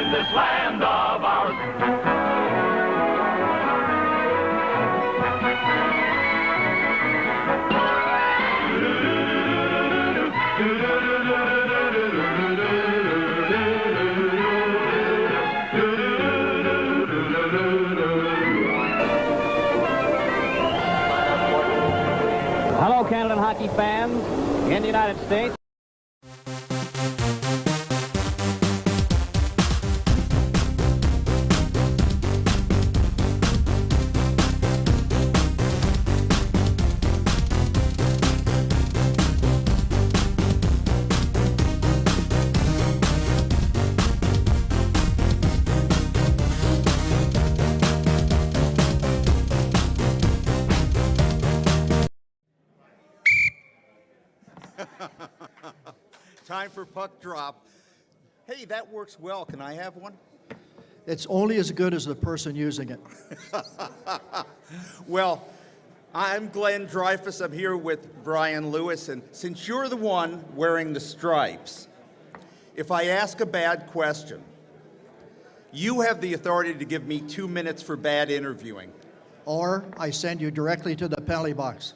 in this land of ours. Hello, Canadian hockey fans in the United States. Time for puck drop. Hey, that works well. Can I have one? It's only as good as the person using it. Well, I'm Glenn Dreyfus. I'm here with Brian Lewis, and since you're the one wearing the stripes, if I ask a bad question, you have the authority to give me 2 minutes for bad interviewing. Or I send you directly to the penalty box.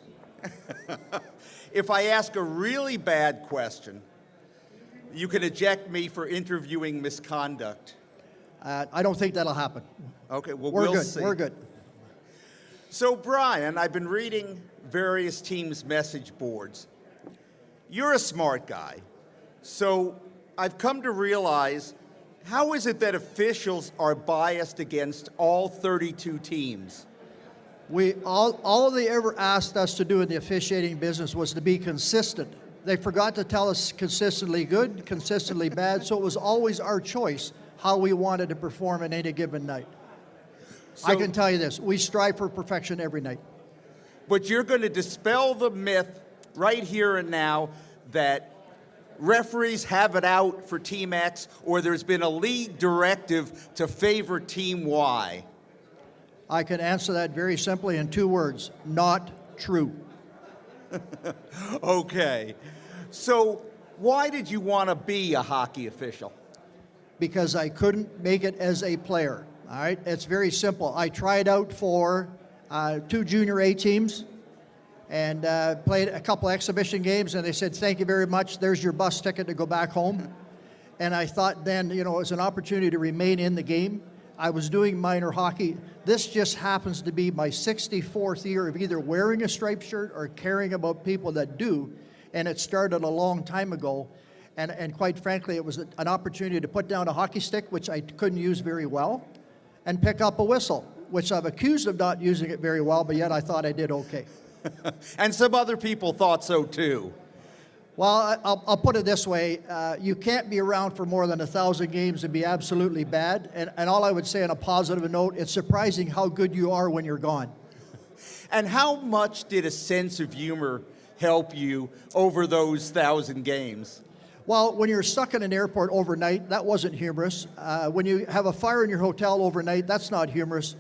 If I ask a really bad question, you can eject me for interviewing misconduct. I don't think that'll happen. Okay, well, We're we'll good. see. We're good. So, Brian, I've been reading various teams' message boards. You're a smart guy, so I've come to realize, how is it that officials are biased against all 32 teams? All they ever asked us to do in the officiating business was to be consistent. They forgot to tell us consistently good, consistently bad, so it was always our choice how we wanted to perform in any given night. So, I can tell you this, we strive for perfection every night. but you're going to dispel the myth right here and now that referees have it out for Team X, or there's been a league directive to favor Team Y. I can answer that very simply in 2 words, not true. Okay. So why did you want to be a hockey official? Because I couldn't make it as a player. All right, it's very simple. I tried out for 2 junior A teams and played a couple exhibition games, and they said, thank you very much, there's your bus ticket to go back home. And I thought then, you know, it was an opportunity to remain in the game. I was doing minor hockey. This just happens to be my 64th year of either wearing a striped shirt or caring about people that do, and it started a long time ago. And quite frankly, it was an opportunity to put down a hockey stick, which I couldn't use very well, and pick up a whistle, which I'm accused of not using it very well, but yet I thought I did okay. And some other people thought so too. Well, I'll put it this way. You can't be around for more than 1,000 games and be absolutely bad. And all I would say on a positive note, it's surprising how good you are when you're gone. And how much did a sense of humor help you over those 1,000 games? Well, when you're stuck in an airport overnight, that wasn't humorous. When you have a fire in your hotel overnight, that's not humorous.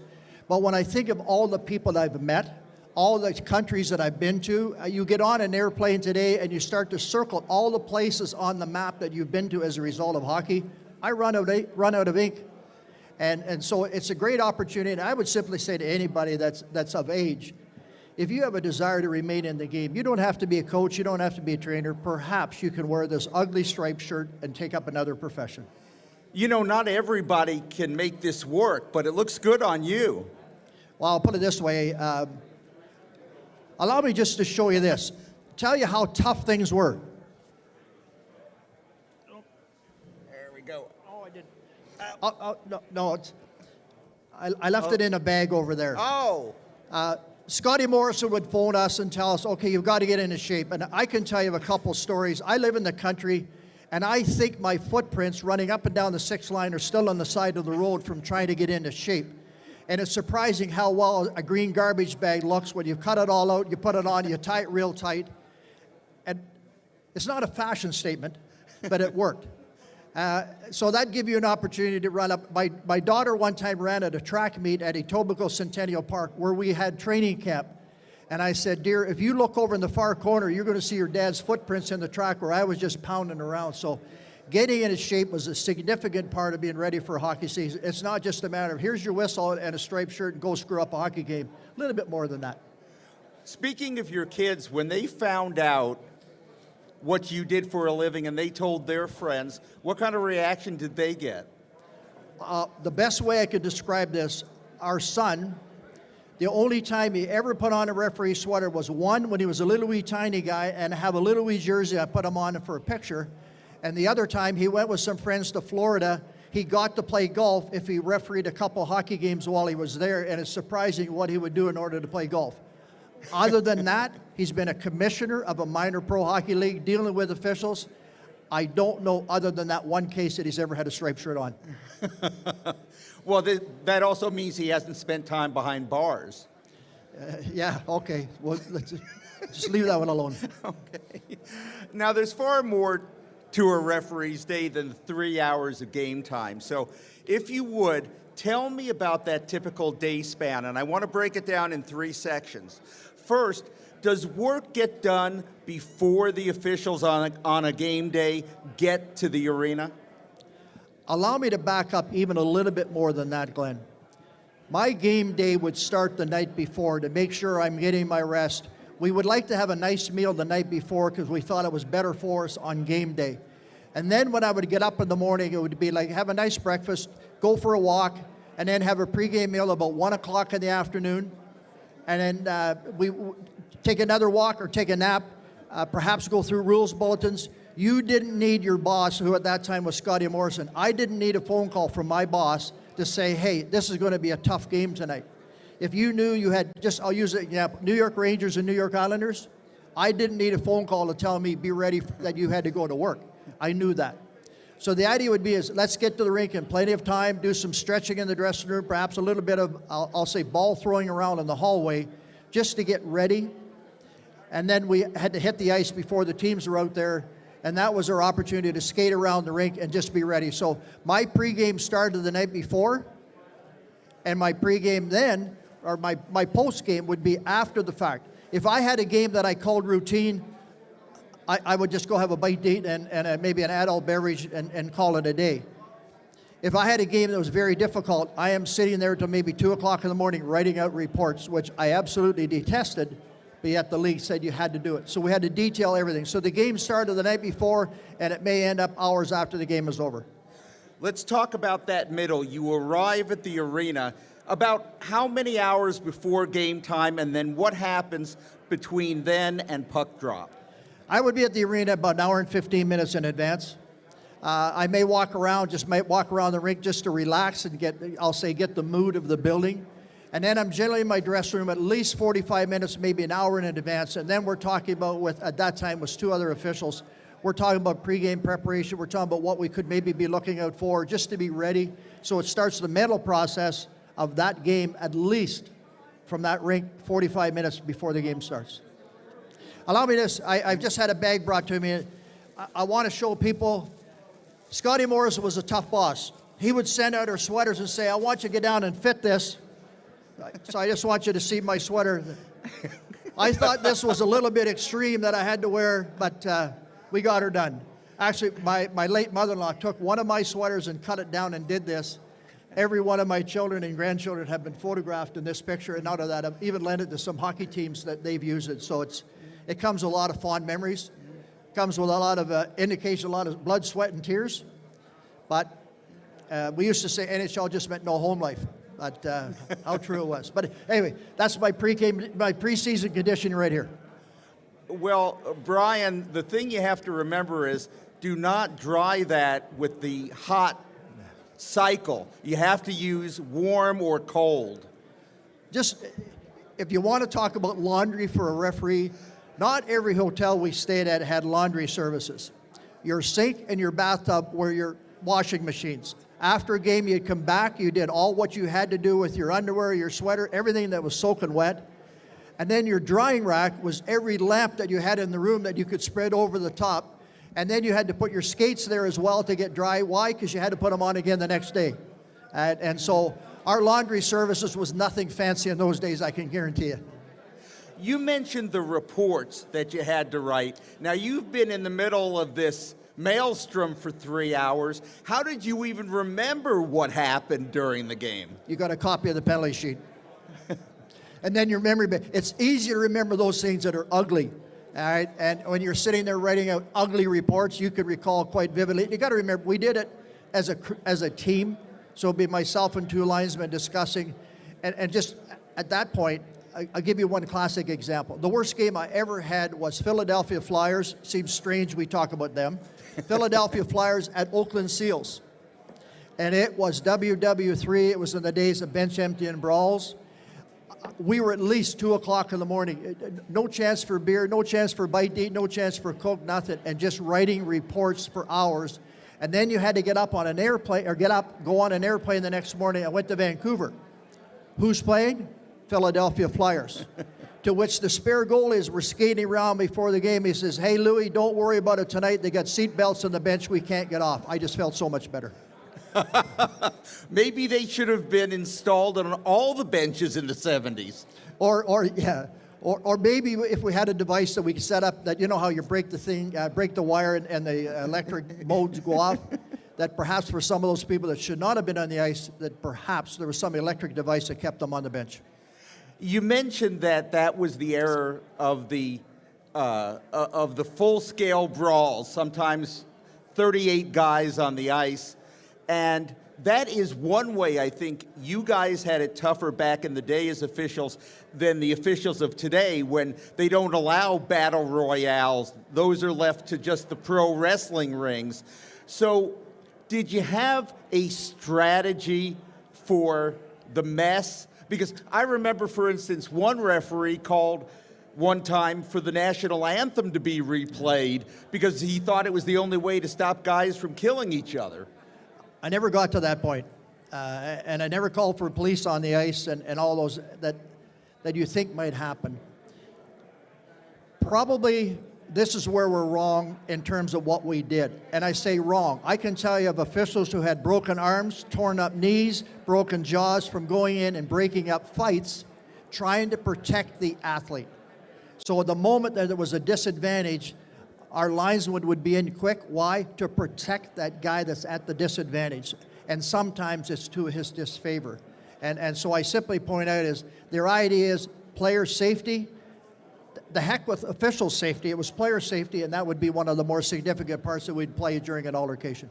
But when I think of all the people that I've met, all the countries that I've been to, you get on an airplane today and you start to circle all the places on the map that you've been to as a result of hockey. I run out of ink. And so it's a great opportunity, and I would simply say to anybody that's of age, if you have a desire to remain in the game, you don't have to be a coach, you don't have to be a trainer. Perhaps you can wear this ugly striped shirt and take up another profession. You know, not everybody can make this work, but it looks good on you. Well, I'll put it this way. Allow me just to show you this. Tell you how tough things were. There we go. Oh, I didn't. No, I left it in a bag over there. Oh. Scotty Morrison would phone us and tell us, okay, you've got to get into shape. And I can tell you a couple stories. I live in the country, and I think my footprints running up and down the 6th line are still on the side of the road from trying to get into shape. And it's surprising how well a green garbage bag looks when you cut it all out, you put it on, you tie it real tight. And it's not a fashion statement, but it worked. So that gives you an opportunity to run up. My daughter one time ran at a track meet at Etobicoke Centennial Park where we had training camp. And I said, dear, if you look over in the far corner, you're going to see your dad's footprints in the track where I was just pounding around. So getting in shape was a significant part of being ready for a hockey season. It's not just a matter of here's your whistle and a striped shirt and go screw up a hockey game. A little bit more than that. Speaking of your kids, when they found out what you did for a living and they told their friends, what kind of reaction did they get? The best way I could describe this, our son, the only time he ever put on a referee sweater was one, when he was a little wee tiny guy and have a little wee jersey, I put him on for a picture. And the other time he went with some friends to Florida, he got to play golf if he refereed a couple hockey games while he was there, and it's surprising what he would do in order to play golf. Other than that, he's been a commissioner of a minor pro hockey league dealing with officials. I don't know, other than that one case, that he's ever had a striped shirt on. Well, that also means he hasn't spent time behind bars. Yeah, okay. Well, let's just leave that one alone. Okay. Now, there's far more to a referee's day than 3 hours of game time. So if you would, tell me about that typical day span, and I want to break it down in 3 sections. First, does work get done before the officials on a game day get to the arena? Allow me to back up even a little bit more than that, Glenn. My game day would start the night before to make sure I'm getting my rest. We would like to have a nice meal the night before because we thought it was better for us on game day. And then when I would get up in the morning, it would be like have a nice breakfast, go for a walk, and then have a pregame meal about 1 o'clock in the afternoon. And then we take another walk or take a nap, perhaps go through rules bulletins. You didn't need your boss, who at that time was Scotty Morrison. I didn't need a phone call from my boss to say, hey, this is going to be a tough game tonight. If you knew you had, I'll use an example, New York Rangers and New York Islanders, I didn't need a phone call to tell me, be ready, that you had to go to work. I knew that. So the idea would be is let's get to the rink in plenty of time, do some stretching in the dressing room, perhaps a little bit of, I'll say, ball throwing around in the hallway, just to get ready. And then we had to hit the ice before the teams were out there, and that was our opportunity to skate around the rink and just be ready. So my pregame started the night before, and my pregame then, or my postgame would be after the fact. If I had a game that I called routine, I would just go have a bite to eat and maybe an adult beverage and call it a day. If I had a game that was very difficult, I am sitting there till maybe 2 o'clock in the morning writing out reports, which I absolutely detested, but yet the league said you had to do it. So we had to detail everything. So the game started the night before, and it may end up hours after the game is over. Let's talk about that middle. You arrive at the arena about how many hours before game time, and then what happens between then and puck drop? I would be at the arena about an hour and 15 minutes in advance. I may walk around the rink just to relax and get the mood of the building. And then I'm generally in my dressing room at least 45 minutes, maybe an hour in advance. And then we're talking about, at that time was 2 other officials, we're talking about pregame preparation. We're talking about what we could maybe be looking out for just to be ready. So it starts the mental process of that game at least from that rink 45 minutes before the game starts. Allow me this, I've just had a bag brought to me. I want to show people, Scotty Morrison was a tough boss. He would send out our sweaters and say, I want you to get down and fit this. So I just want you to see my sweater. I thought this was a little bit extreme that I had to wear, but we got her done. Actually, my late mother-in-law took one of my sweaters and cut it down and did this. Every one of my children and grandchildren have been photographed in this picture, and out of that, I've even lent it to some hockey teams that they've used it. So it comes with a lot of fond memories. It comes with a lot of indication, a lot of blood, sweat, and tears. But we used to say NHL just meant no home life. But how true it was. But anyway, that's my preseason conditioning right here. Well, Brian, the thing you have to remember is do not dry that with the hot cycle. You have to use warm or cold. Just, if you want to talk about laundry for a referee, not every hotel we stayed at had laundry services. Your sink and your bathtub were your washing machines. After a game, you'd come back, you did all what you had to do with your underwear, your sweater, everything that was soaking wet. And then your drying rack was every lamp that you had in the room that you could spread over the top. And then you had to put your skates there as well to get dry. Why? Because you had to put them on again the next day. And so our laundry services was nothing fancy in those days, I can guarantee you. You mentioned the reports that you had to write. Now, you've been in the middle of this maelstrom for 3 hours. How did you even remember what happened during the game? You got a copy of the penalty sheet. And then your memory, it's easy to remember those things that are ugly. All right, and when you're sitting there writing out ugly reports, you could recall quite vividly. You got to remember, we did it as a team. So it'd be myself and two linesmen discussing, and just at that point, I'll give you one classic example. The worst game I ever had was Philadelphia Flyers. Seems strange we talk about them. Philadelphia Flyers at Oakland Seals. And it was WW3. It was in the days of bench emptying brawls. We were at least 2 o'clock in the morning. No chance for beer, no chance for bite to eat, no chance for Coke, nothing. And just writing reports for hours. And then you had to get up on an airplane, or go on an airplane the next morning. I went to Vancouver. Who's playing? Philadelphia Flyers. To which the spare goalies were skating around before the game. He says, "Hey, Louie, don't worry about it tonight. They got seat belts on the bench. We can't get off." I just felt so much better. Maybe they should have been installed on all the benches in the 70s. Or maybe if we had a device that we could set up that, you know how you break the thing, break the wire and the electric modes go off, that perhaps for some of those people that should not have been on the ice, that perhaps there was some electric device that kept them on the bench. You mentioned that was the era of the full-scale brawls, sometimes 38 guys on the ice. And that is one way I think you guys had it tougher back in the day as officials than the officials of today, when they don't allow battle royales. Those are left to just the pro wrestling rings. So did you have a strategy for the mess? Because I remember, for instance, one referee called one time for the national anthem to be replayed because he thought it was the only way to stop guys from killing each other. I never got to that point. And I never called for police on the ice and all those that you think might happen. Probably this is where we're wrong in terms of what we did. And I say wrong. I can tell you of officials who had broken arms, torn up knees, broken jaws from going in and breaking up fights, trying to protect the athlete. So at the moment that there was a disadvantage, our linesman would be in quick. Why? To protect that guy that's at the disadvantage. And sometimes it's to his disfavor. And so I simply point out is their idea is player safety. The heck with official safety. It was player safety, and that would be one of the more significant parts that we'd play during an altercation.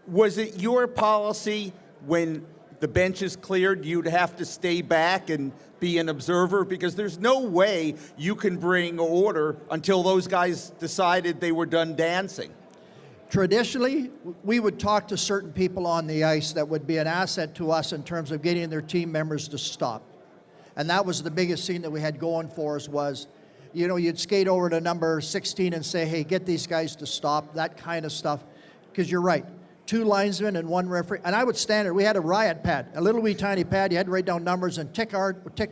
Was it your policy when the bench is cleared, you'd have to stay back and be an observer? Because there's no way you can bring order until those guys decided they were done dancing. Traditionally, we would talk to certain people on the ice that would be an asset to us in terms of getting their team members to stop. And that was the biggest thing that we had going for us was, you know, you'd skate over to number 16 and say, "Hey, get these guys to stop," that kind of stuff. Because you're right. 2 linesmen and 1 referee. And I would stand there. We had a riot pad, a little wee tiny pad. You had to write down numbers and tick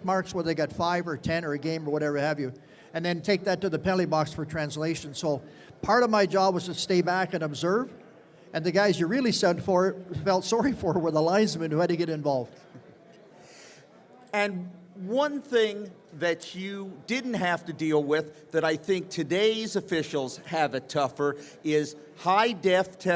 marks whether they got 5 or 10 or a game or whatever have you. And then take that to the penalty box for translation. So part of my job was to stay back and observe. And the guys you really felt sorry for were the linesmen who had to get involved. And one thing that you didn't have to deal with that I think today's officials have it tougher is high definition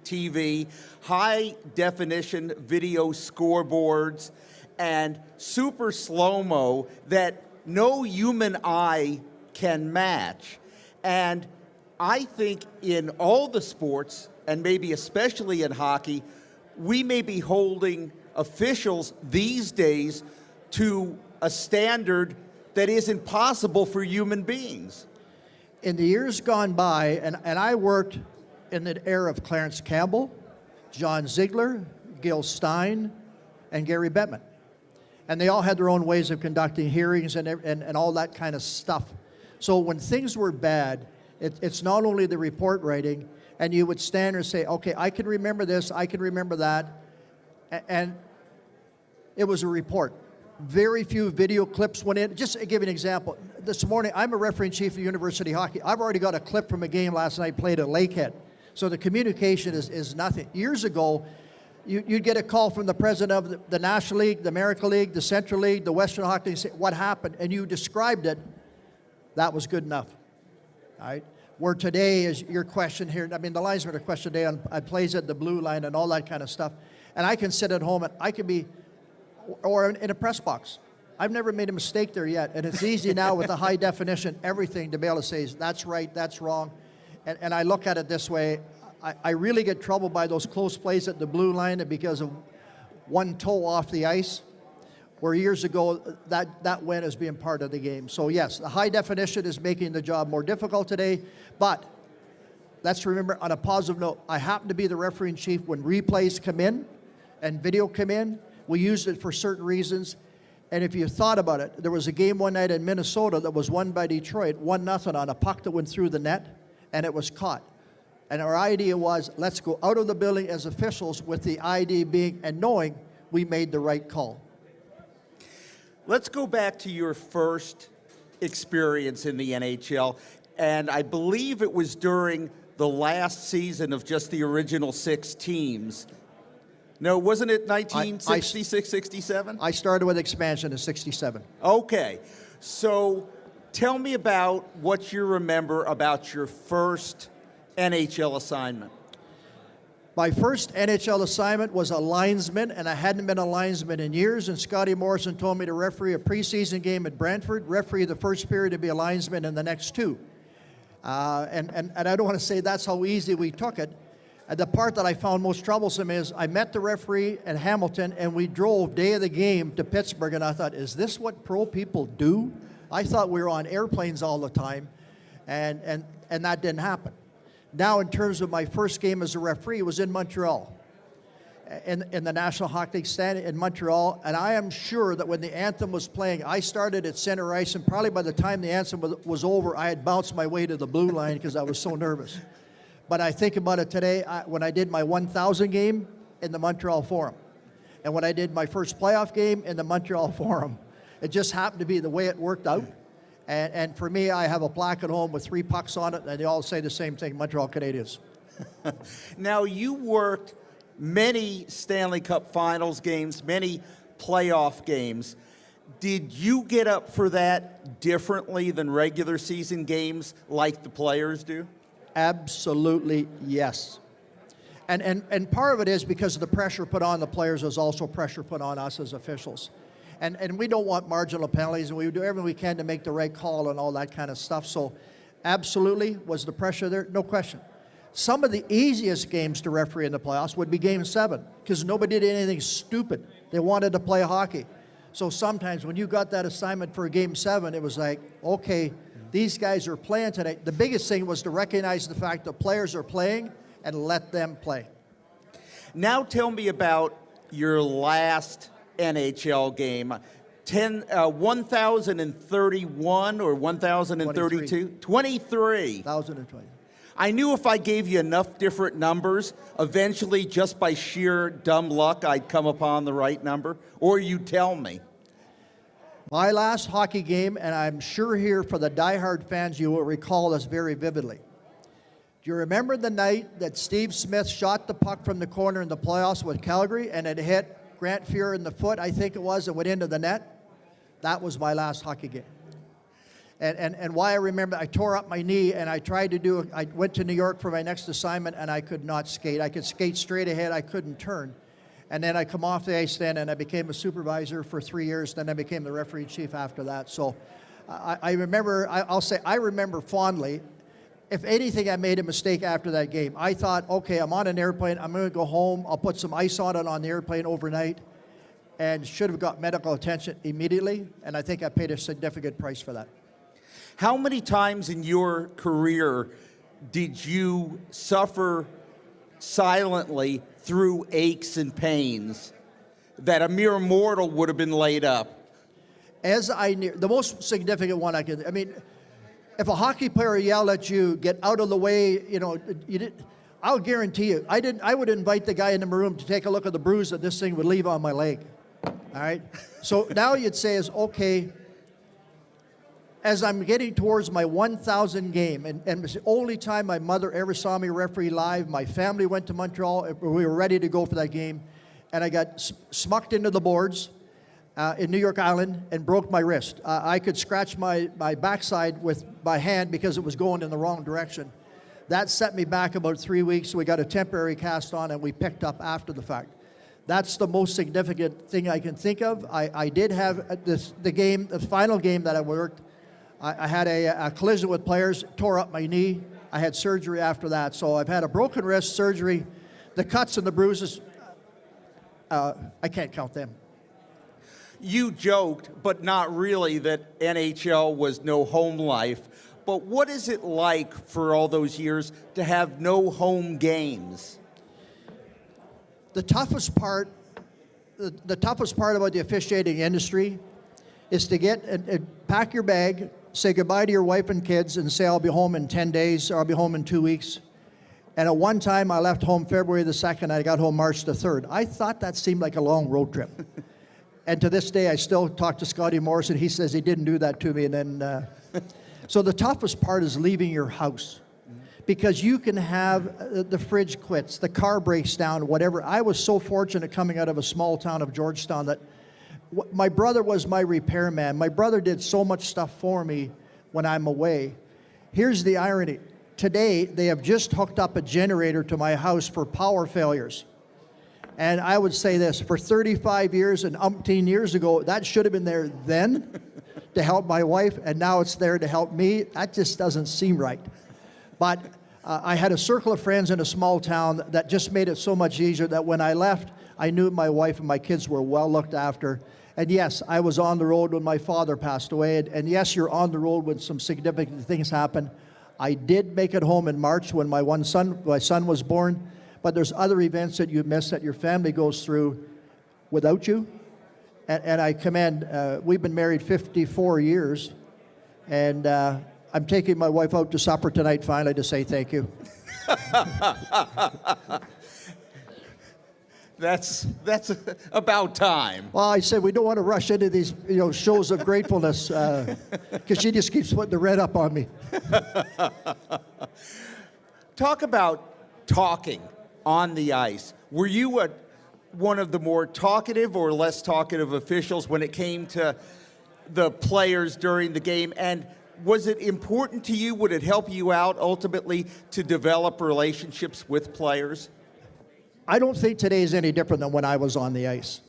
TV, high definition video scoreboards, and super slow-mo that no human eye can match. And I think in all the sports, and maybe especially in hockey, we may be holding officials these days to a standard that isn't possible for human beings. In the years gone by, and I worked in the era of Clarence Campbell, John Ziegler, Gil Stein, and Gary Bettman. And they all had their own ways of conducting hearings and all that kind of stuff. So when things were bad, it's not only the report writing, and you would stand there and say, okay, I can remember this, I can remember that, and it was a report. Very few video clips went in. Just to give you an example, this morning, I'm a referee-in-chief of University Hockey. I've already got a clip from a game last night played at Lakehead. So the communication is nothing. Years ago, you'd get a call from the president of the National League, the American League, the Central League, the Western Hockey League, and say, what happened? And you described it. That was good enough. All right? Where today is your question here. I mean, the linesmen are questioned today on plays at the blue line and all that kind of stuff. And I can sit at home and I can be, or in a press box. I've never made a mistake there yet. And it's easy now with the high definition, everything to be able to say, that's right, that's wrong. And I look at it this way. I really get troubled by those close plays at the blue line because of one toe off the ice, where years ago that went as being part of the game. So yes, the high definition is making the job more difficult today, but let's remember, on a positive note, I happen to be the referee in chief when replays come in and video come in. We used it for certain reasons. And if you thought about it, there was a game one night in Minnesota that was won by Detroit, 1-0 on a puck that went through the net, and it was caught. And our idea was, let's go out of the building as officials with the idea being and knowing we made the right call. Let's go back to your first experience in the NHL, and I believe it was during the last season of just the original 6 teams. No, wasn't it 1966, 67? I started with expansion in 67. Okay, so tell me about what you remember about your first NHL assignment. My first NHL assignment was a linesman, and I hadn't been a linesman in years, and Scotty Morrison told me to referee a preseason game at Brantford, referee the first period, to be a linesman in the next 2. And I don't want to say that's how easy we took it. The part that I found most troublesome is I met the referee at Hamilton, and we drove day of the game to Pittsburgh, and I thought, is this what pro people do? I thought we were on airplanes all the time, and that didn't happen. Now, in terms of my first game as a referee, it was in Montreal, in the National Hockey League stand in Montreal, and I am sure that when the anthem was playing, I started at center ice, and probably by the time the anthem was over, I had bounced my way to the blue line because I was so nervous. But I think about it today, when I did my 1,000 game in the Montreal Forum, and when I did my first playoff game in the Montreal Forum, it just happened to be the way it worked out. And for me, I have a plaque at home with 3 pucks on it, and they all say the same thing, Montreal Canadiens. Now, you worked many Stanley Cup Finals games, many playoff games. Did you get up for that differently than regular season games like the players do? Absolutely, yes. And part of it is because of the pressure put on the players is also pressure put on us as officials. And we don't want marginal penalties, and we do everything we can to make the right call and all that kind of stuff. So absolutely, was the pressure there? No question. Some of the easiest games to referee in the playoffs would be Game 7, because nobody did anything stupid. They wanted to play hockey. So sometimes when you got that assignment for Game 7, it was like, okay, these guys are playing tonight. The biggest thing was to recognize the fact that players are playing and let them play. Now tell me about your last NHL game. 1,031 or 1,032? 23. 1,020. I knew if I gave you enough different numbers, eventually, just by sheer dumb luck, I'd come upon the right number, or you'd tell me. My last hockey game, and I'm sure here for the diehard fans, you will recall this very vividly. Do you remember the night that Steve Smith shot the puck from the corner in the playoffs with Calgary, and it hit Grant Fuhr in the foot, I think it was, and went into the net? That was my last hockey game. And why I remember, I tore up my knee, and I went to New York for my next assignment, and I could not skate. I could skate straight ahead, I couldn't turn. And then I come off the ice then, and I became a supervisor for 3 years, then I became the referee chief after that. So I remember, I'll say, I remember fondly. If anything, I made a mistake after that game. I thought, okay, I'm on an airplane, I'm gonna go home, I'll put some ice on it on the airplane overnight, and should have got medical attention immediately, and I think I paid a significant price for that. How many times in your career did you suffer silently through aches and pains that a mere mortal would have been laid up? The most significant one if a hockey player yelled at you, get out of the way, I'll guarantee you, I would invite the guy in the room to take a look at the bruise that this thing would leave on my leg. All right? So now you'd say is, okay, as I'm getting towards my 1,000 game, and it was the only time my mother ever saw me referee live, my family went to Montreal, we were ready to go for that game, and I got smucked into the boards. in New York Island and broke my wrist. I could scratch my backside with my hand because it was going in the wrong direction. That set me back about 3 weeks. We got a temporary cast on and we picked up after the fact. That's the most significant thing I can think of. I did have the final game that I worked, I had a collision with players, tore up my knee. I had surgery after that. So I've had a broken wrist, surgery, the cuts and the bruises, I can't count them. You joked, but not really, that NHL was no home life. But what is it like for all those years to have no home games? The toughest part about the officiating industry is to get and pack your bag, say goodbye to your wife and kids, and say I'll be home in 10 days or I'll be home in 2 weeks. And at one time I left home February the 2nd, I got home March the 3rd. I thought that seemed like a long road trip. And to this day, I still talk to Scotty Morrison. He says he didn't do that to me. And then, so the toughest part is leaving your house, because you can have the fridge quits, the car breaks down, whatever. I was so fortunate coming out of a small town of Georgetown that my brother was my repairman. My brother did so much stuff for me when I'm away. Here's the irony. Today, they have just hooked up a generator to my house for power failures. And I would say this, for 35 years and umpteen years ago, that should have been there then to help my wife, and now it's there to help me. That just doesn't seem right. But I had a circle of friends in a small town that just made it so much easier that when I left, I knew my wife and my kids were well looked after. And yes, I was on the road when my father passed away. And yes, you're on the road when some significant things happen. I did make it home in March when my son was born. But there's other events that you miss that your family goes through without you. And I commend, we've been married 54 years, and I'm taking my wife out to supper tonight finally to say thank you. That's about time. Well, I said we don't want to rush into these shows of gratefulness because she just keeps putting the red up on me. Talk about talking on the ice. Were you one of the more talkative or less talkative officials when it came to the players during the game? And was it important to you? Would it help you out ultimately to develop relationships with players? I don't think today is any different than when I was on the ice.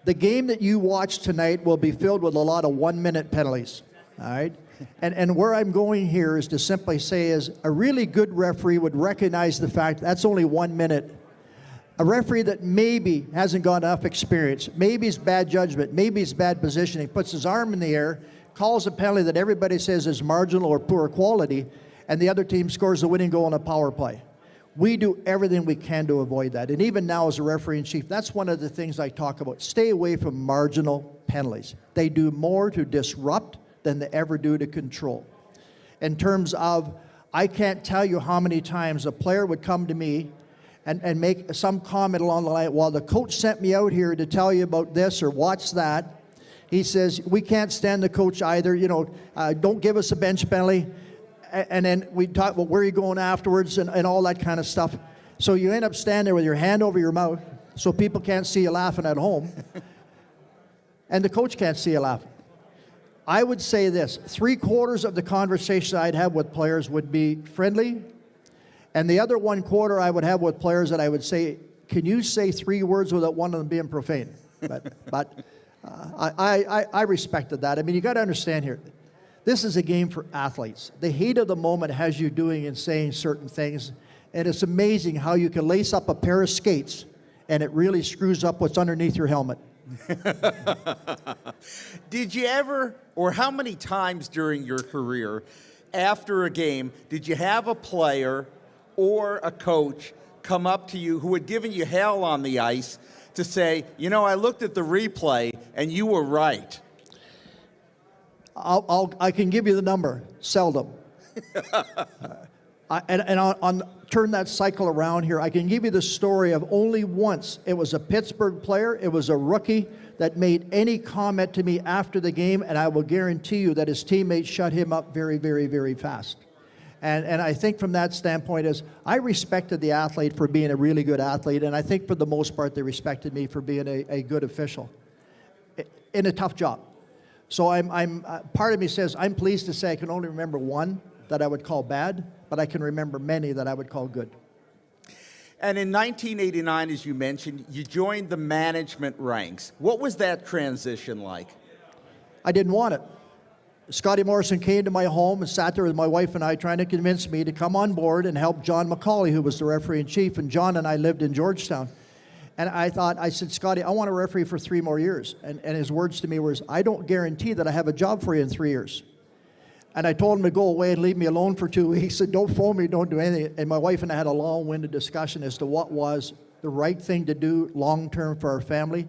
The game that you watch tonight will be filled with a lot of 1-minute penalties, all right? And where I'm going here is to simply say is a really good referee would recognize the fact that's only 1 minute. A referee that maybe hasn't got enough experience, maybe it's bad judgment, maybe it's bad positioning, puts his arm in the air, calls a penalty that everybody says is marginal or poor quality, and the other team scores the winning goal on a power play. We do everything we can to avoid that. And even now as a referee-in-chief, that's one of the things I talk about. Stay away from marginal penalties. They do more to disrupt than they ever do to control. In terms of, I can't tell you how many times a player would come to me and make some comment along the line, well, the coach sent me out here to tell you about this or watch that. He says, we can't stand the coach either, don't give us a bench penalty. And then we talk about where you're going afterwards and all that kind of stuff. So you end up standing there with your hand over your mouth so people can't see you laughing at home. And the coach can't see you laughing. I would say this, 3/4 of the conversation I'd have with players would be friendly, and the other 1/4 I would have with players that I would say, can you say 3 words without one of them being profane? But I respected that. I mean, you got to understand here, this is a game for athletes. The heat of the moment has you doing and saying certain things, and it's amazing how you can lace up a pair of skates and it really screws up what's underneath your helmet. Did you ever, or how many times during your career, after a game, did you have a player or a coach come up to you who had given you hell on the ice to say, I looked at the replay and you were right? I can give you the number. Seldom. On turn that cycle around here, I can give you the story of only once. It was a Pittsburgh player. It was a rookie that made any comment to me after the game, and I will guarantee you that his teammates shut him up very, very, very fast. And I think from that standpoint is I respected the athlete for being a really good athlete, and I think for the most part they respected me for being a good official. in a tough job. So part of me says, I'm pleased to say I can only remember one that I would call bad, but I can remember many that I would call good. And in 1989, as you mentioned, you joined the management ranks. What was that transition like? I didn't want it. Scotty Morrison came to my home and sat there with my wife and I trying to convince me to come on board and help John McCauley, who was the referee-in-chief, and John and I lived in Georgetown. And I said, Scotty, I want to referee for 3 more years. And his words to me was, I don't guarantee that I have a job for you in 3 years. And I told him to go away and leave me alone for 2 weeks. He said, don't phone me, don't do anything. And my wife and I had a long-winded discussion as to what was the right thing to do long-term for our family.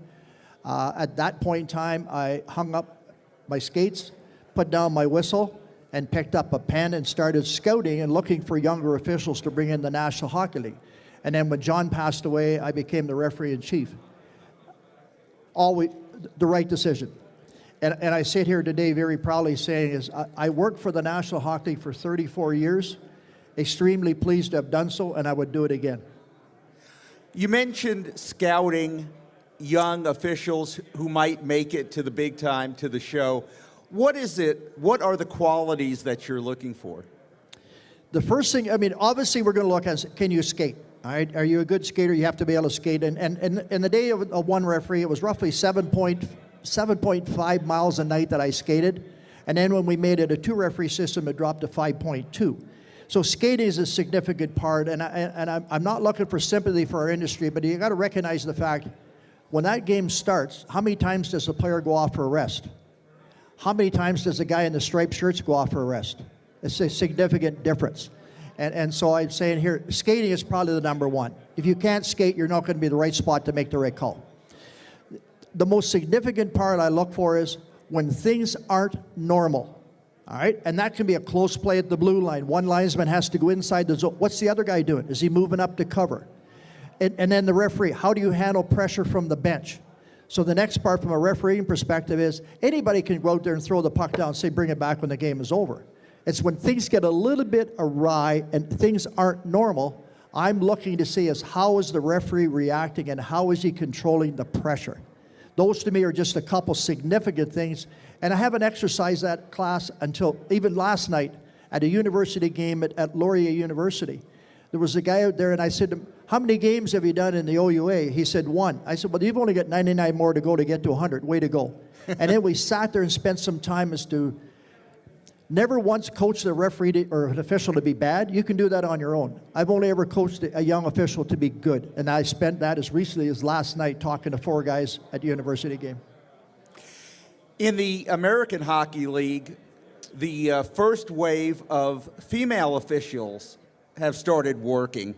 At that point in time, I hung up my skates, put down my whistle, and picked up a pen and started scouting and looking for younger officials to bring in the National Hockey League. And then when John passed away, I became the referee-in-chief. Always the right decision. And I sit here today very proudly saying is I worked for the National Hockey League for 34 years, extremely pleased to have done so, and I would do it again. You mentioned scouting young officials who might make it to the big time, to the show. What is it? What are the qualities that you're looking for? The first thing, I mean, obviously we're going to look at, can you skate? All right, are you a good skater? You have to be able to skate. And in the day of one referee, it was roughly 7.5 miles a night that I skated. And then when we made it a 2-referee system, it dropped to 5.2. So skating is a significant part. And I'm not looking for sympathy for our industry, but you got to recognize the fact, when that game starts, how many times does the player go off for a rest? How many times does the guy in the striped shirts go off for a rest? It's a significant difference. And so I'm saying here, skating is probably the number one. If you can't skate, you're not going to be the right spot to make the right call. The most significant part I look for is when things aren't normal, all right? And that can be a close play at the blue line. One linesman has to go inside the zone. What's the other guy doing? Is he moving up to cover? And then the referee, how do you handle pressure from the bench? So the next part from a refereeing perspective is anybody can go out there and throw the puck down and say, bring it back when the game is over. It's when things get a little bit awry and things aren't normal, I'm looking to see is how is the referee reacting and how is he controlling the pressure. Those to me are just a couple significant things. And I haven't exercised that class until even last night at a university game at Laurier University. There was a guy out there and I said to him, how many games have you done in the OUA? He said, 1. I said, well, you've only got 99 more to go to get to 100. Way to go. And then we sat there and spent some time as to never once coached a referee or an official to be bad. You can do that on your own. I've only ever coached a young official to be good. And I spent that as recently as last night talking to 4 guys at the university game. In the American Hockey League, the first wave of female officials have started working.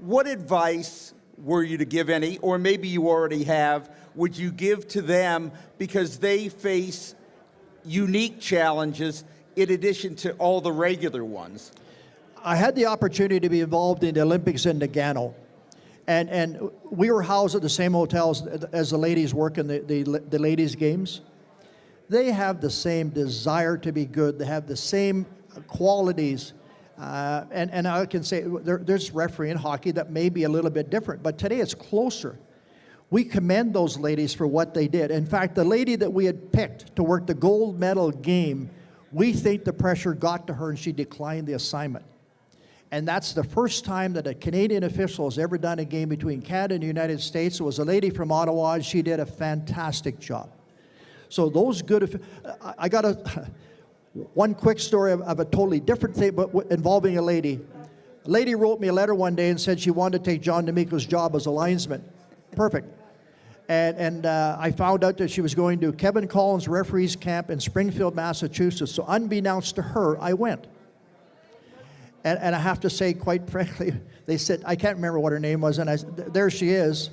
What advice were you to give any, or maybe you already have, would you give to them because they face unique challenges in addition to all the regular ones? I had the opportunity to be involved in the Olympics in Nagano. And we were housed at the same hotels as the ladies work in the ladies' games. They have the same desire to be good. They have the same qualities. And I can say there's referee in hockey that may be a little bit different, but today it's closer. We commend those ladies for what they did. In fact, the lady that we had picked to work the gold medal game, we think the pressure got to her and she declined the assignment. And that's the first time that a Canadian official has ever done a game between Canada and the United States. It was a lady from Ottawa, and she did a fantastic job. So those good, I got one quick story of a totally different thing, but involving a lady. A lady wrote me a letter one day and said she wanted to take John D'Amico's job as a linesman. Perfect. And I found out that she was going to Kevin Collins' referees camp in Springfield, Massachusetts. So unbeknownst to her, I went. And I have to say, quite frankly, they said, I can't remember what her name was, and there she is.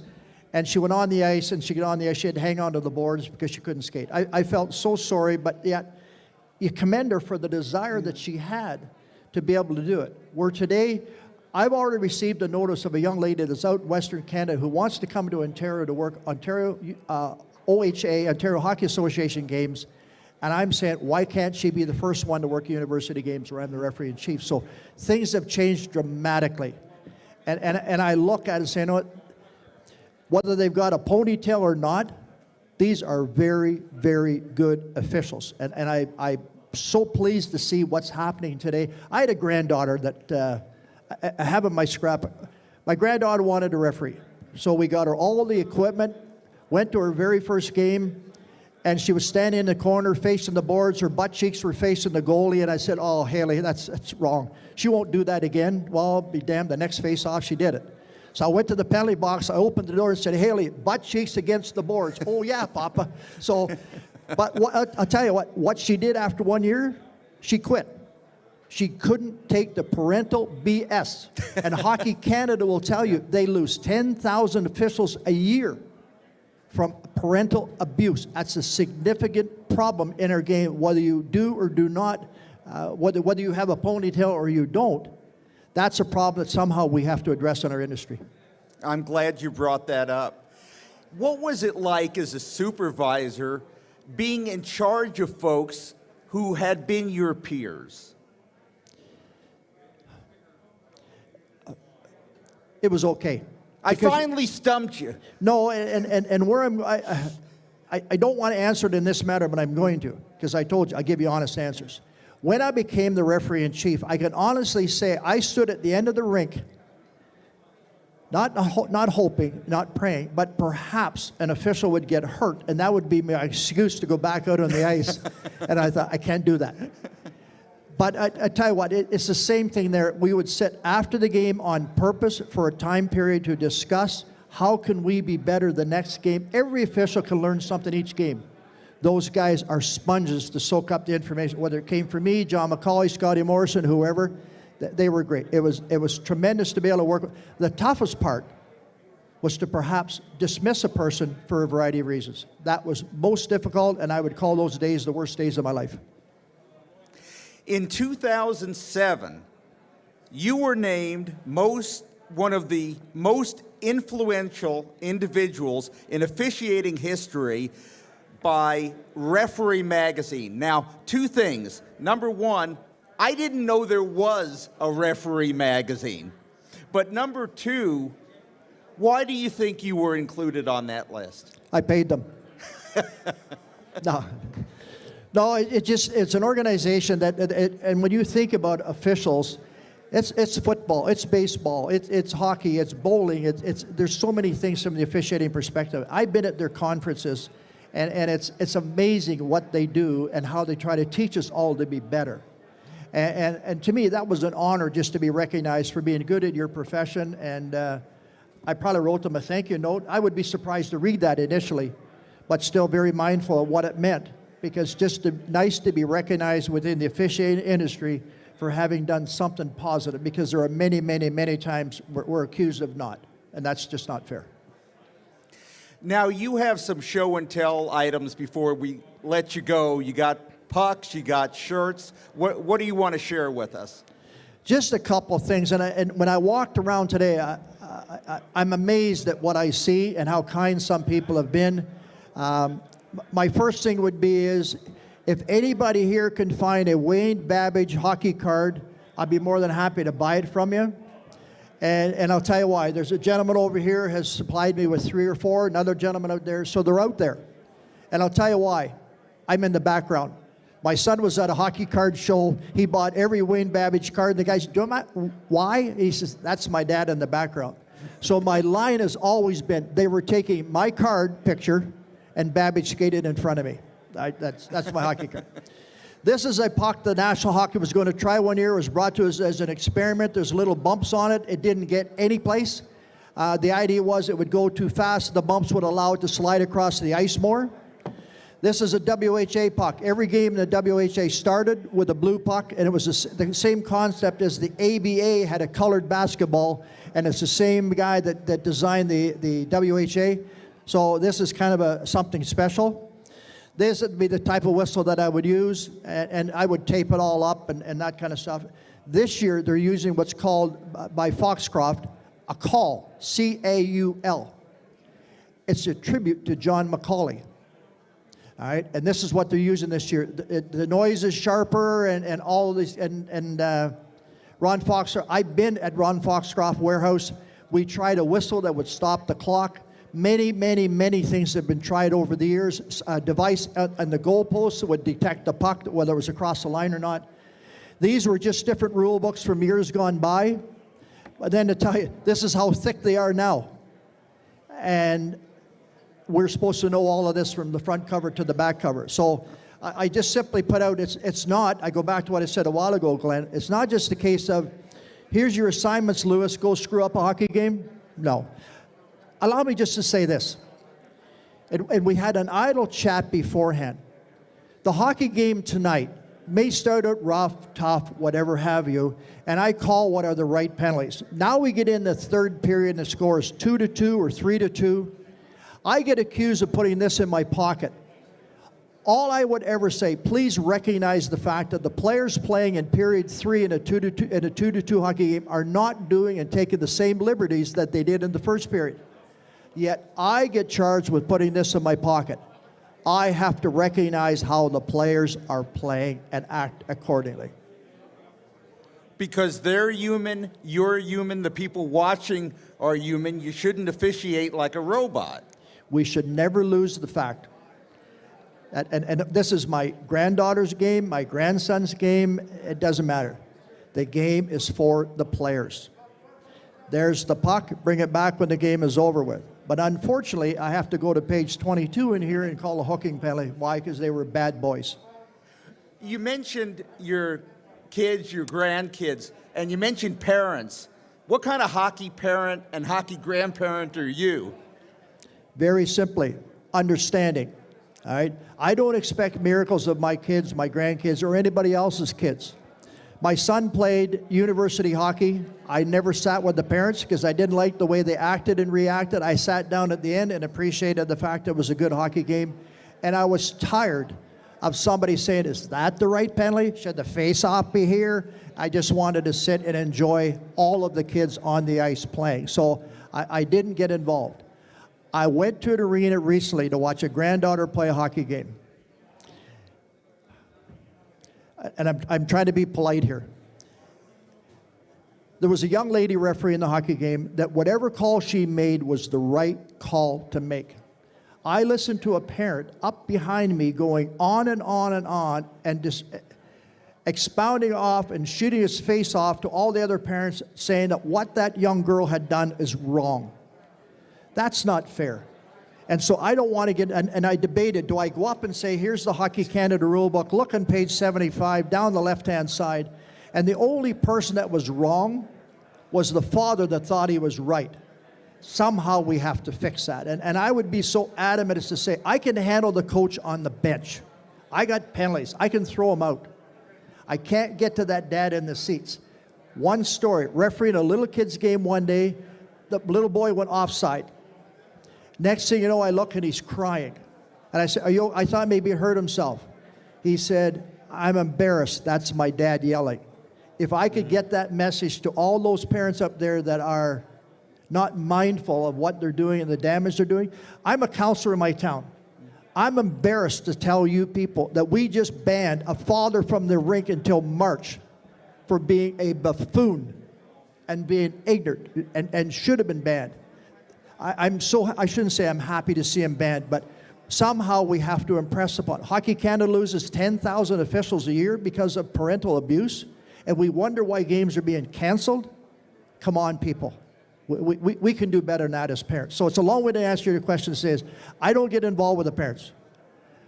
And she went on the ice, and she got on the ice. She had to hang on to the boards because she couldn't skate. I felt so sorry, but yet you commend her for the desire that she had to be able to do it. Where today, I've already received a notice of a young lady that's out in Western Canada who wants to come to Ontario to work Ontario OHA, Ontario Hockey Association games. And I'm saying, why can't she be the first one to work university games where I'm the referee-in-chief? So things have changed dramatically. And I look at it and say, you know what, whether they've got a ponytail or not, These are very, very good officials. And I'm so pleased to see what's happening today. I had a granddaughter that I have in my scrap. My granddaughter wanted a referee. So we got her all the equipment, went to her very first game, and she was standing in the corner facing the boards. Her butt cheeks were facing the goalie, and I said, "Oh, Haley, that's wrong. She won't do that again." Well, be damned, the next face-off, she did it. So I went to the penalty box, I opened the door and said, "Haley, butt cheeks against the boards." "Oh, yeah, Papa." So, but I'll tell you what she did after 1 year, she quit. She couldn't take the parental BS. And Hockey Canada will tell you they lose 10,000 officials a year from parental abuse. That's a significant problem in our game, whether you do or do not, whether you have a ponytail or you don't. That's a problem that somehow we have to address in our industry. I'm glad you brought that up. What was it like as a supervisor being in charge of folks who had been your peers? It was okay. I finally stumped you. No, and where I don't want to answer it in this matter, but I'm going to, because I told you, I give you honest answers. When I became the referee-in-chief, I can honestly say I stood at the end of the rink, not hoping, not praying, but perhaps an official would get hurt, and that would be my excuse to go back out on the ice. And I thought, I can't do that. But I tell you what, it's the same thing there. We would sit after the game on purpose for a time period to discuss how can we be better the next game. Every official can learn something each game. Those guys are sponges to soak up the information, whether it came from me, John McCauley, Scotty Morrison, whoever. They were great. It was tremendous to be able to work with. The toughest part was to perhaps dismiss a person for a variety of reasons. That was most difficult, and I would call those days the worst days of my life. In 2007, you were named one of the most influential individuals in officiating history by Referee Magazine. Now, two things. Number one, I didn't know there was a Referee Magazine. But number two, why do you think you were included on that list? I paid them. No, it's an organization and when you think about officials, it's football, it's baseball, it's hockey, it's bowling, there's so many things from the officiating perspective. I've been at their conferences, and it's amazing what they do and how they try to teach us all to be better. And to me, that was an honor just to be recognized for being good at your profession. And I probably wrote them a thank you note. I would be surprised to read that initially, but still very mindful of what it meant, because just nice to be recognized within the officiating industry for having done something positive, because there are many, many, many times we're accused of not, and that's just not fair. Now, you have some show and tell items before we let you go. You got pucks, you got shirts. What do you want to share with us? Just a couple of things, and when I walked around today, I'm amazed at what I see and how kind some people have been. My first thing would be is, if anybody here can find a Wayne Babbage hockey card, I'd be more than happy to buy it from you. And I'll tell you why. There's a gentleman over here has supplied me with 3 or 4, another gentleman out there, so they're out there. And I'll tell you why. I'm in the background. My son was at a hockey card show. He bought every Wayne Babbage card. The guy said, why? He says, that's my dad in the background. So my line has always been, they were taking my card picture and Babbage skated in front of me. That's my hockey card. This is a puck the National Hockey was going to try one year. It was brought to us as an experiment. There's little bumps on it. It didn't get any place. The idea was it would go too fast. The bumps would allow it to slide across the ice more. This is a WHA puck. Every game in the WHA started with a blue puck, and it was the same concept as the ABA had a colored basketball, and it's the same guy that designed the WHA. So this is kind of something special. This would be the type of whistle that I would use, and I would tape it all up and that kind of stuff. This year, they're using what's called, by Foxcroft, a call, C-A-U-L. It's a tribute to John McCauley. All right, and this is what they're using this year. The noise is sharper and all of these, and Ron Foxcroft, I've been at Ron Foxcroft warehouse. We tried a whistle that would stop the clock, Many, many, many things have been tried over the years. A device on the goalpost that would detect the puck, whether it was across the line or not. These were just different rule books from years gone by. But then to tell you, this is how thick they are now. And we're supposed to know all of this from the front cover to the back cover. So I just simply put out, it's not, I go back to what I said a while ago, Glenn, it's not just a case of, here's your assignments, Lewis, go screw up a hockey game. No. Allow me just to say this. And we had an idle chat beforehand. The hockey game tonight may start out rough, tough, whatever have you, and I call what are the right penalties. Now we get in the third period and the score is 2-2 or 3-2. I get accused of putting this in my pocket. All I would ever say, please recognize the fact that the players playing in period 3 in a 2-2 hockey game are not doing and taking the same liberties that they did in the first period. Yet I get charged with putting this in my pocket. I have to recognize how the players are playing and act accordingly. Because they're human, you're human, the people watching are human. You shouldn't officiate like a robot. We should never lose the fact. And this is my granddaughter's game, my grandson's game, it doesn't matter. The game is for the players. There's the puck, bring it back when the game is over with. But unfortunately, I have to go to page 22 in here and call a hooking penalty. Why? Because they were bad boys. You mentioned your kids, your grandkids, and you mentioned parents. What kind of hockey parent and hockey grandparent are you? Very simply, understanding. All right? I don't expect miracles of my kids, my grandkids, or anybody else's kids. My son played university hockey. I never sat with the parents because I didn't like the way they acted and reacted. I sat down at the end and appreciated the fact it was a good hockey game. And I was tired of somebody saying, is that the right penalty? Should the face-off be here? I just wanted to sit and enjoy all of the kids on the ice playing. So I didn't get involved. I went to an arena recently to watch a granddaughter play a hockey game. And I'm trying to be polite here. There was a young lady referee in the hockey game that whatever call she made was the right call to make. I listened to a parent up behind me going on and on and on and just expounding off and shooting his face off to all the other parents saying that what that young girl had done is wrong. That's not fair. And so I don't want to get, and I debated, do I go up and say, here's the Hockey Canada rulebook, look on page 75, down the left-hand side, and the only person that was wrong was the father that thought he was right. Somehow we have to fix that. And I would be so adamant as to say, I can handle the coach on the bench. I got penalties. I can throw them out. I can't get to that dad in the seats. One story, refereeing a little kid's game one day, the little boy went offside. Next thing you know, I look and he's crying. And I said, I thought maybe he hurt himself. He said, I'm embarrassed. That's my dad yelling. If I could get that message to all those parents up there that are not mindful of what they're doing and the damage they're doing. I'm a counselor in my town. I'm embarrassed to tell you people that we just banned a father from the rink until March for being a buffoon and being ignorant and should have been banned. I shouldn't say I'm happy to see him banned, but somehow we have to impress upon. Hockey Canada loses 10,000 officials a year because of parental abuse, and we wonder why games are being canceled. Come on, people. We can do better than that as parents. So it's a long way to answer your question. Says, I don't get involved with the parents.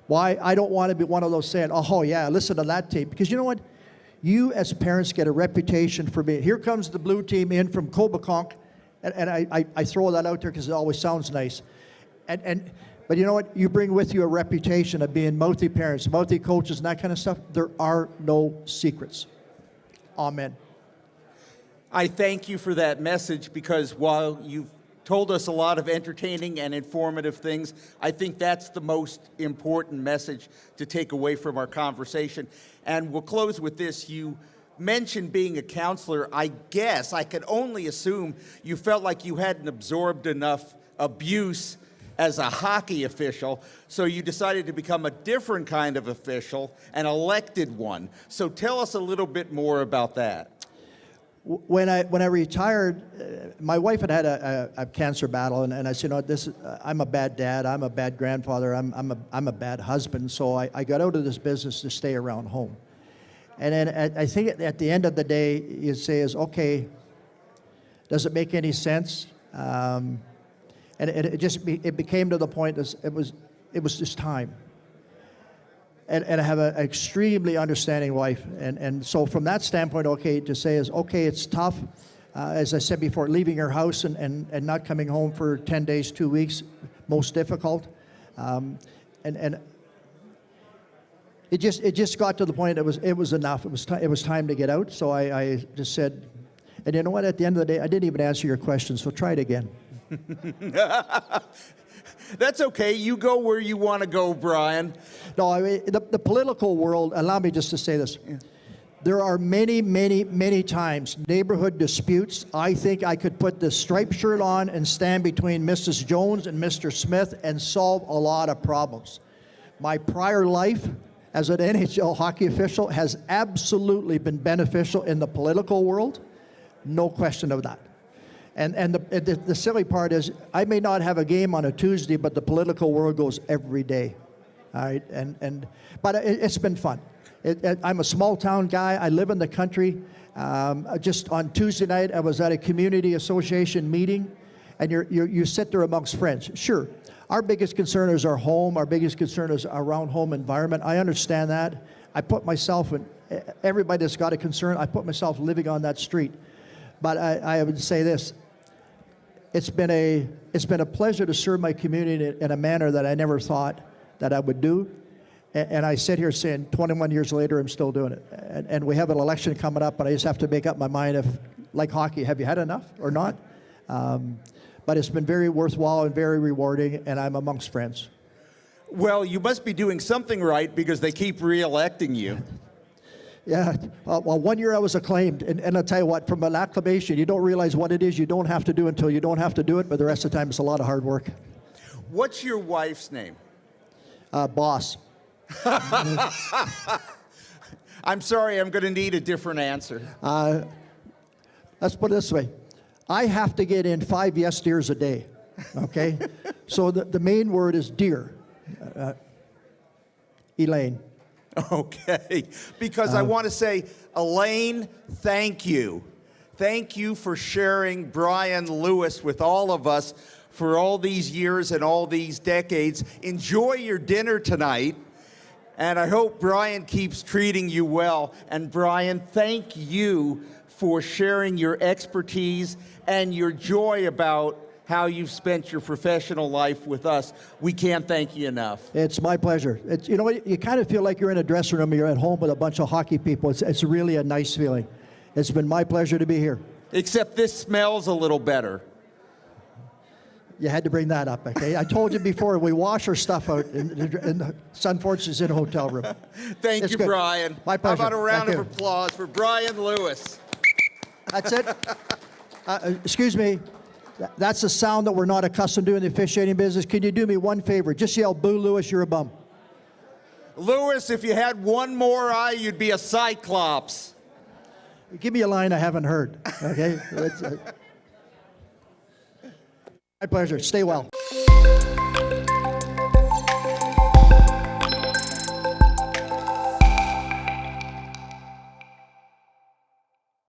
Why? I don't want to be one of those saying, oh yeah, listen to that tape. Because you know what? You as parents get a reputation for being, here comes the blue team in from Cobeconk, and I throw that out there because it always sounds nice. But you know what? You bring with you a reputation of being mouthy parents, mouthy coaches, and that kind of stuff. There are no secrets. Amen. I thank you for that message because while you've told us a lot of entertaining and informative things, I think that's the most important message to take away from our conversation. And we'll close with this. You mentioned being a counselor. I guess I could only assume you felt like you hadn't absorbed enough abuse as a hockey official, so you decided to become a different kind of official, an elected one. So tell us a little bit more about that. When I retired, my wife had a cancer battle, and I said, I'm a bad dad, I'm a bad grandfather, I'm a bad husband, so I got out of this business to stay around home. And then I think at the end of the day, you say okay, does it make any sense? And it became to the point that it was just time. And I have an extremely understanding wife. And so from that standpoint, to say okay, it's tough. As I said before, leaving her house and not coming home for 10 days, 2 weeks, most difficult. And it just got to the point it was enough. It was time to get out. So I just said, and you know what? At the end of the day, I didn't even answer your question, so try it again. That's okay. You go where you want to go, Brian. No, I mean, the political world, allow me just to say this. Yeah. There are many, many, many times neighborhood disputes. I think I could put this striped shirt on and stand between Mrs. Jones and Mr. Smith and solve a lot of problems. My prior life as an NHL hockey official has absolutely been beneficial in the political world. No question of that. And the silly part is, I may not have a game on a Tuesday, but the political world goes every day. All right, but it's been fun. I'm a small town guy. I live in the country. Just on Tuesday night, I was at a community association meeting, and you sit there amongst friends. Sure, our biggest concern is our home. Our biggest concern is around home environment. I understand that. I put myself in. Everybody that's got a concern, I put myself living on that street. But I would say this. It's been a pleasure to serve my community in a manner that I never thought that I would do. And I sit here saying 21 years later, I'm still doing it. And we have an election coming up, and I just have to make up my mind if, like hockey, have you had enough or not? But it's been very worthwhile and very rewarding, and I'm amongst friends. Well, you must be doing something right because they keep re-electing you. Yeah, well, 1 year I was acclaimed, and I'll tell you what, from an acclamation, you don't realize what it is you don't have to do until you don't have to do it, but the rest of the time it's a lot of hard work. What's your wife's name? Boss. I'm sorry, I'm going to need a different answer. Let's put it this way. I have to get in 5 yes deers a day, okay? So the main word is deer. Elaine. Okay, because I want to say, Elaine, thank you. Thank you for sharing Brian Lewis with all of us for all these years and all these decades. Enjoy your dinner tonight, and I hope Brian keeps treating you well. And Brian, thank you for sharing your expertise and your joy about how you've spent your professional life with us. We can't thank you enough. It's my pleasure. You know what? You kind of feel like you're in a dressing room, you're at home with a bunch of hockey people. It's really a nice feeling. It's been my pleasure to be here. Except this smells a little better. You had to bring that up, okay? I told you before, we wash our stuff out, and Sunforge is in a hotel room. Thank you, good. Brian. My pleasure. How about a round Thank of you. applause for Brian Lewis? That's it. Excuse me. That's a sound that we're not accustomed to in the officiating business. Can you do me one favor? Just yell, "Boo, Lewis, you're a bum." Lewis, if you had one more eye, you'd be a cyclops. Give me a line I haven't heard, okay? My pleasure. Stay well.